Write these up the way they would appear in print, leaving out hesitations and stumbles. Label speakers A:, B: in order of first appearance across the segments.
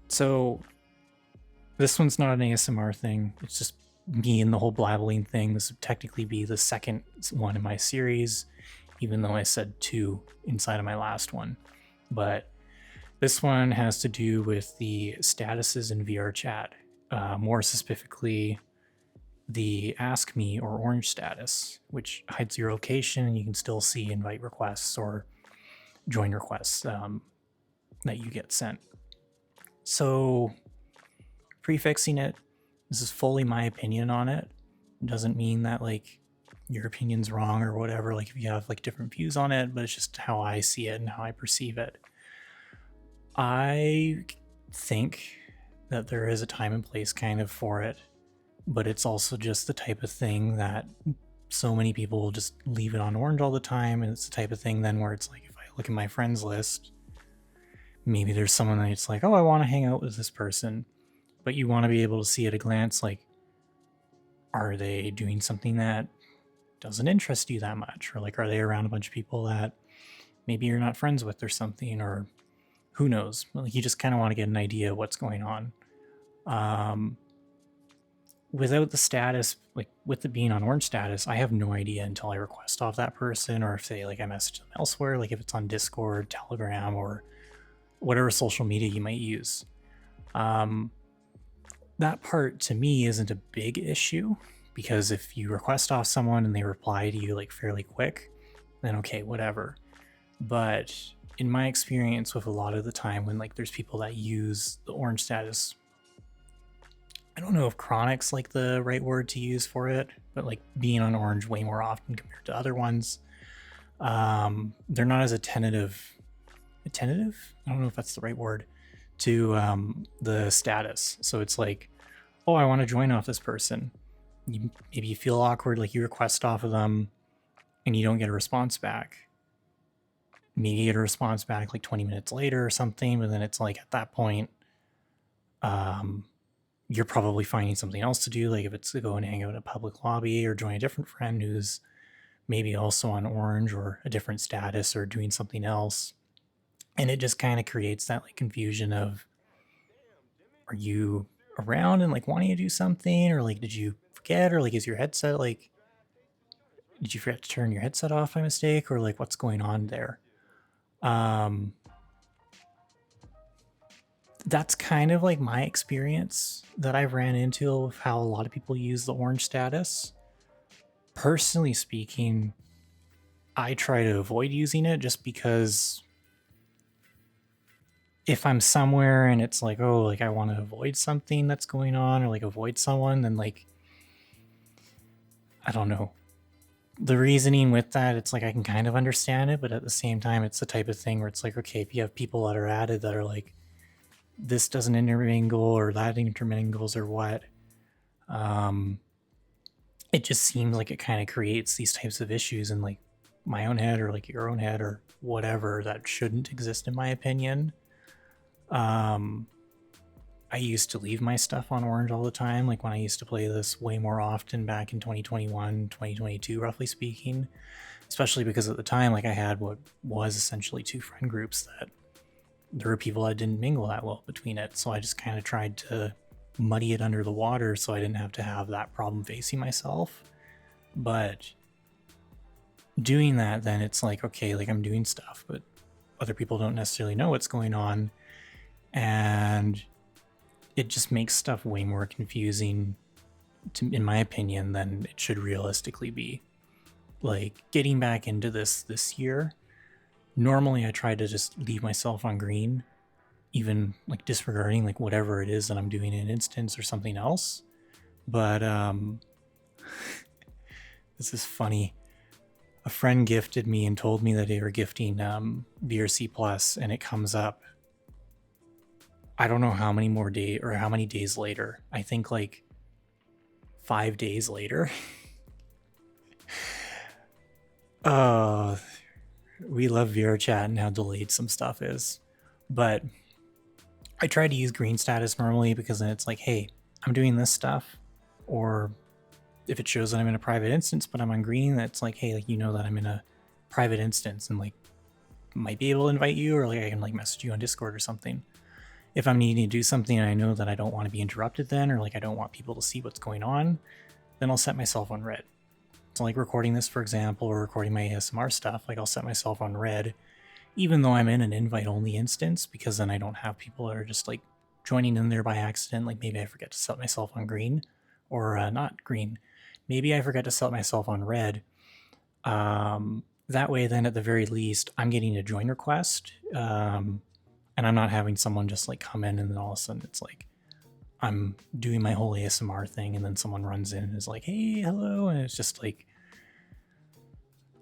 A: So this one's not an ASMR thing. It's just me and the whole blabbling thing. This would technically be the second one in my series, even though I said 2 inside of my last one. But this one has to do with the statuses in VRChat, more specifically the Ask Me or Orange status, which hides your location and you can still see invite requests or join requests that you get sent. So prefixing it, this is fully my opinion on it. It doesn't mean that like your opinion's wrong or whatever, like if you have like different views on it, but it's just how I see it and how I perceive it. I think that there is a time and place kind of for it, but it's also just the type of thing that so many people will just leave it on orange all the time, and it's the type of thing then where it's like, if I look at my friends list, maybe there's someone that's like, oh, I want to hang out with this person, but you want to be able to see at a glance, like, are they doing something that doesn't interest you that much? Or like, are they around a bunch of people that maybe you're not friends with or something, or who knows? Like, you just kind of want to get an idea of what's going on. Without the status, like with it being on orange status, I have no idea until I request off that person, or if they like I message them elsewhere, like if it's on Discord, Telegram, or whatever social media you might use. That part to me isn't a big issue, because if you request off someone and they reply to you like fairly quick, then okay, whatever. But in my experience with a lot of the time when like there's people that use the orange status, I don't know if chronic's like the right word to use for it, but like being on orange way more often compared to other ones, they're not as attentive. I don't know if that's the right word to the status. So it's like, oh, I want to join off this person. Maybe you feel awkward, like you request off of them and you don't get a response back. Maybe you get a response back like 20 minutes later or something, but then it's like at that point, you're probably finding something else to do. Like if it's to go and hang out in a public lobby or join a different friend who's maybe also on orange or a different status or doing something else. And it just kind of creates that like confusion of, are you around and like wanting to do something, or like did you forget, or like is your headset like, did you forget to turn your headset off by mistake, or like what's going on there? That's kind of like my experience that I've ran into of how a lot of people use the orange status. Personally speaking, I try to avoid using it just because if I'm somewhere and it's like, oh, like I want to avoid something that's going on or like avoid someone, then like, I don't know. The reasoning with that, it's like I can kind of understand it, but at the same time, it's the type of thing where it's like, okay, if you have people that are added that are like, this doesn't intermingle or that intermingles or what, it just seems like it kind of creates these types of issues in like my own head or like your own head or whatever that shouldn't exist in my opinion. I used to leave my stuff on orange all the time, like when I used to play this way more often back in 2021, 2022, roughly speaking, especially because at the time, like I had what was essentially 2 friend groups that there were people that didn't mingle that well between it. So I just kind of tried to muddy it under the water so I didn't have to have that problem facing myself. But doing that, then it's like, okay, like I'm doing stuff, but other people don't necessarily know what's going on. And it just makes stuff way more confusing, in my opinion, than it should realistically be. Like getting back into this year, normally I try to just leave myself on green, even like disregarding like whatever it is that I'm doing in an instance or something else. But this is funny. A friend gifted me and told me that they were gifting VRC Plus, and it comes up, I don't know how many more days or how many days later. I think like 5 days later. We love VRChat and how delayed some stuff is. But I try to use green status normally because then it's like, hey, I'm doing this stuff. Or if it shows that I'm in a private instance, but I'm on green, that's like, hey, like, you know that I'm in a private instance and like might be able to invite you, or like I can like message you on Discord or something. if I'm needing to do something and I know that I don't want to be interrupted then, or like I don't want people to see what's going on, then I'll set myself on red. So like recording this, for example, or recording my ASMR stuff, like I'll set myself on red, even though I'm in an invite-only instance, because then I don't have people that are just like joining in there by accident. Like maybe I forget to set myself on green, or not green. Maybe I forget to set myself on red. That way, then at the very least, I'm getting a join request, and I'm not having someone just like come in and then all of a sudden it's like I'm doing my whole ASMR thing and then someone runs in and is like, hey, hello. And it's just like,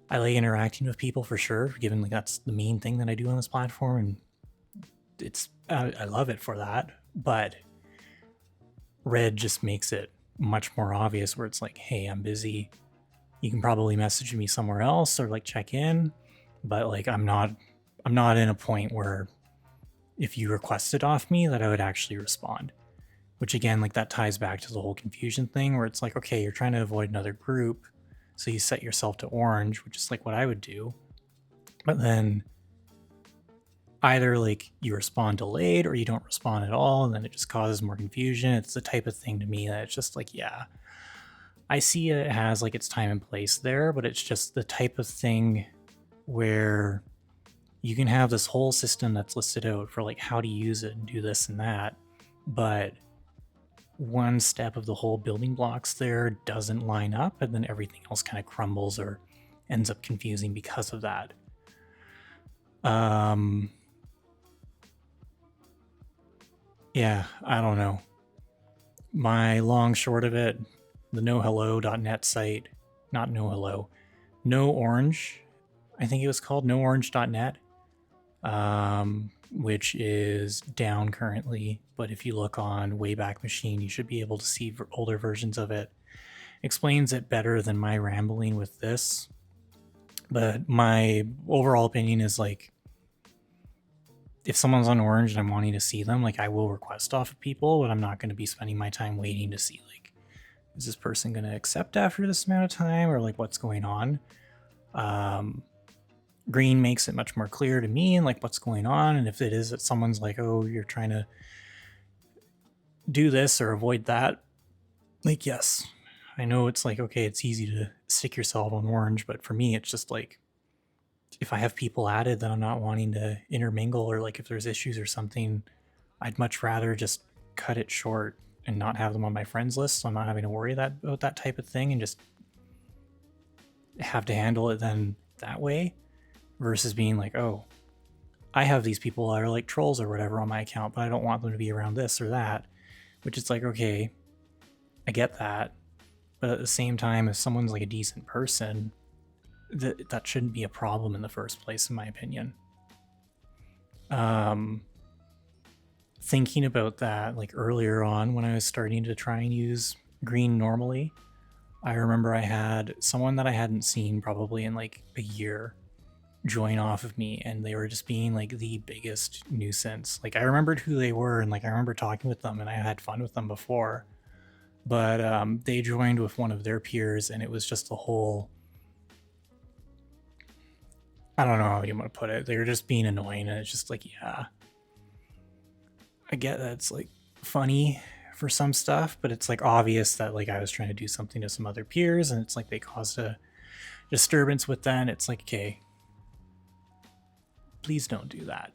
A: I like interacting with people for sure, given like that's the main thing that I do on this platform. And it's, I love it for that. But red just makes it much more obvious where it's like, hey, I'm busy. You can probably message me somewhere else or like check in, but like I'm not in a point where if you request it off me that I would actually respond. Which again, like that ties back to the whole confusion thing where it's like, okay, you're trying to avoid another group, so you set yourself to orange, which is like what I would do. But then either like you respond delayed or you don't respond at all, and then it just causes more confusion. It's the type of thing to me that it's just like, yeah, I see it has like its time and place there, but it's just the type of thing where you can have this whole system that's listed out for like how to use it and do this and that, but one step of the whole building blocks there doesn't line up, and then everything else kind of crumbles or ends up confusing because of that. Yeah, I don't know. My long short of it, the nohello.net site, not nohello, no orange, I think it was called noorange.net, which is down currently, but if you look on Wayback Machine, you should be able to see older versions of it. Explains it better than my rambling with this, but my overall opinion is like, if someone's on orange and I'm wanting to see them, like I will request off of people, but I'm not going to be spending my time waiting to see like, is this person going to accept after this amount of time, or like what's going on. Green makes it much more clear to me and like what's going on, and if it is that someone's like, oh, you're trying to do this or avoid that, like, yes, I know it's like, okay, it's easy to stick yourself on orange, but for me it's just like, if I have people added that I'm not wanting to intermingle, or like if there's issues or something, I'd much rather just cut it short and not have them on my friends list, so I'm not having to worry about that type of thing and just have to handle it then that way, versus being like, oh, I have these people that are like trolls or whatever on my account, but I don't want them to be around this or that, which is like, okay, I get that, but at the same time, if someone's like a decent person, that shouldn't be a problem in the first place, in my opinion. Thinking about that, like earlier on when I was starting to try and use green normally, I remember I had someone that I hadn't seen probably in like a year join off of me, and they were just being like the biggest nuisance. Like I remembered who they were, and like I remember talking with them and I had fun with them before, but they joined with one of their peers, and it was just a whole, I don't know how you want to put it. They were just being annoying, and it's just like, yeah, I get that it's like funny for some stuff, but it's like obvious that like I was trying to do something to some other peers, and it's like they caused a disturbance with that. It's like, okay, please don't do that.